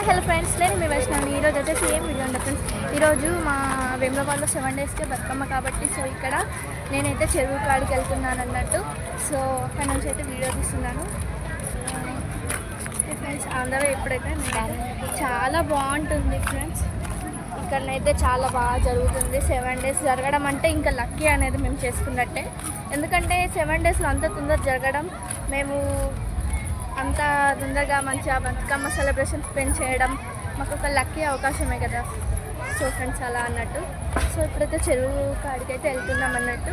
Hello friends, నేను మీ వైష్ణవి. ఈరోజు వచ్చేసి ఏం వీడియో అంటే ఫ్రెండ్స్, ఈరోజు మా వేములవాడలో 7 డేస్కే బతుకమ్మ కాబట్టి సో ఇక్కడ నేనైతే చెరువు కాడికి వెళ్తున్నాను అన్నట్టు. సో అక్కడ నుంచి అయితే వీడియో తీస్తున్నాను ఫ్రెండ్స్. అందరూ ఎప్పుడైతే చాలా బాగుంటుంది ఫ్రెండ్స్. ఇక్కడనైతే చాలా బాగా జరుగుతుంది. 7 డేస్ జరగడం అంటే ఇంకా లక్కీ అనేది మేము చేసుకున్నట్టే. ఎందుకంటే 7 డేస్లో అంత తొందర జరగడం, మేము అంత తొందరగా మంచిగా బతుకమ్మ సెలబ్రేషన్ స్పెండ్ చేయడం మాకు ఒక లక్కీ అవకాశమే కదా. సో ఫ్రెండ్స్ అలా అన్నట్టు. సో ఇప్పుడైతే చెరువు కాడికి అయితే వెళ్తున్నాం అన్నట్టు.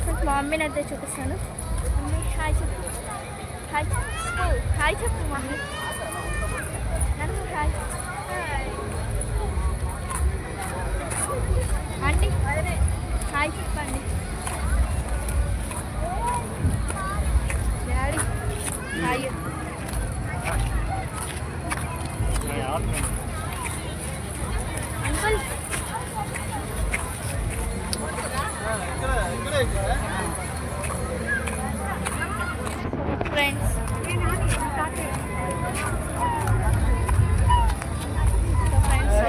ఫ్రెండ్స్ మా మమ్మీని అయితే చూపిస్తాను. మమ్మీ హాయ్ చెప్పు, హాయ్ చెప్పు, హాయ్ చెప్పు మమ్మీ, హాయ్ ఆంటీ, హాయ్ చెప్పండి. Daddy hi. అంకుల్ ఫ్రెండ్స్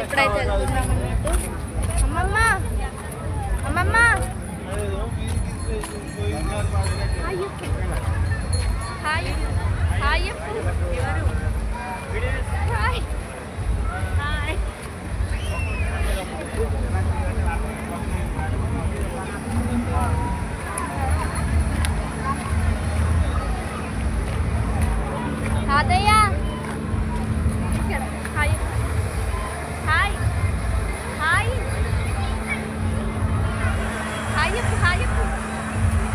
ఇప్పుడైతే వెళ్తున్నాం అన్నట్టు. అమ్మమ్మ అమ్మమ్మ హాయ్ హాయ్ హాయ్ ఎవరు హాయ్ హాయ్. తాతయ్య హాయ్ హాయ్ హాయ్ హాయ్ చెప్పు, హాయ్ చెప్పు,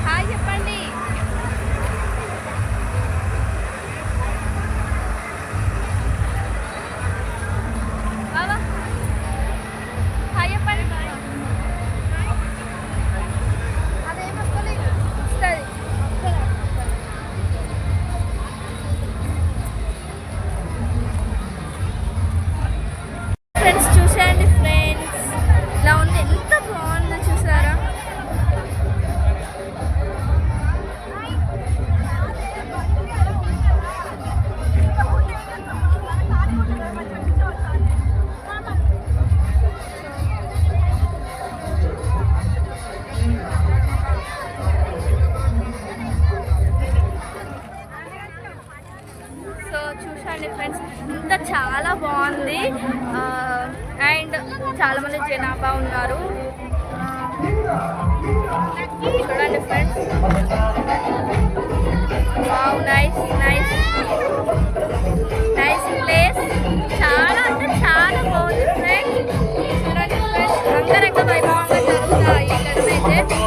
హాయ్ చెప్పండి. బాబా హాయ్ చెప్పండి. అదేం వస్తుంది వస్తుంది. ఫ్రెండ్స్ చూసేయండి ఫ్రెండ్స్, ఇలా ఉంది, ఎంత బాగుందో చూసారా. సో చూసండి ఫ్రెండ్స్, ఇంత చాలా బాగుంది. అండ్ చాలామంది జనాభా ఉన్నారు. చూడండి friends, wow, nice nice nice place. చాలా అంటే చాలా బాగుంది ఫ్రెండ్స్. చూడండి ఫ్రెండ్స్, అంగరంగ వైభవంగా జరుగుతాయి ఇక్కడనైతే.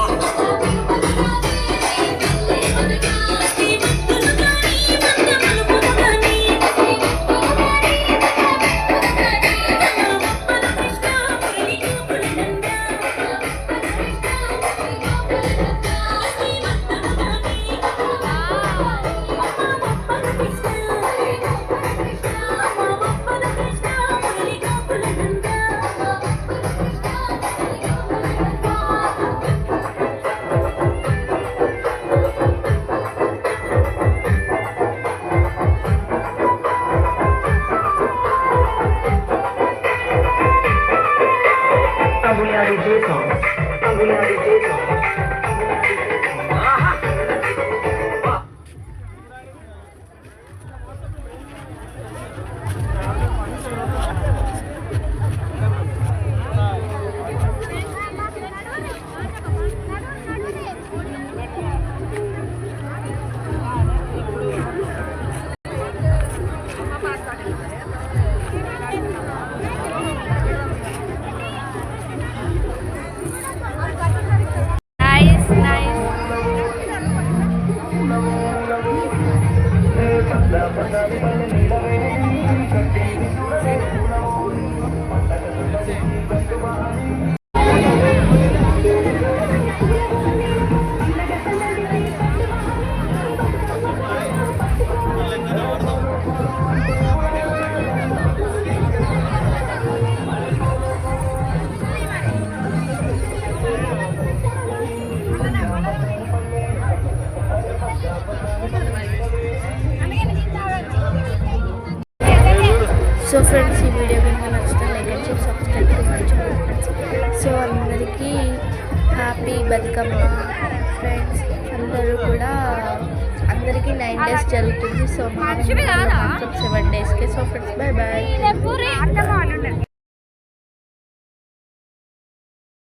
ఫ్రెండ్స్ ఈ వీడియో కనుక నచ్చితే like and share subscribe to my channel friends. So అందరికీ హ్యాపీ బతుకమ్మ ఫ్రెండ్స్. అందరూ కూడా అందరికీ 9 days జరుగుతుంది. సో మాత్రం 7 daysకే. So friends bye bye.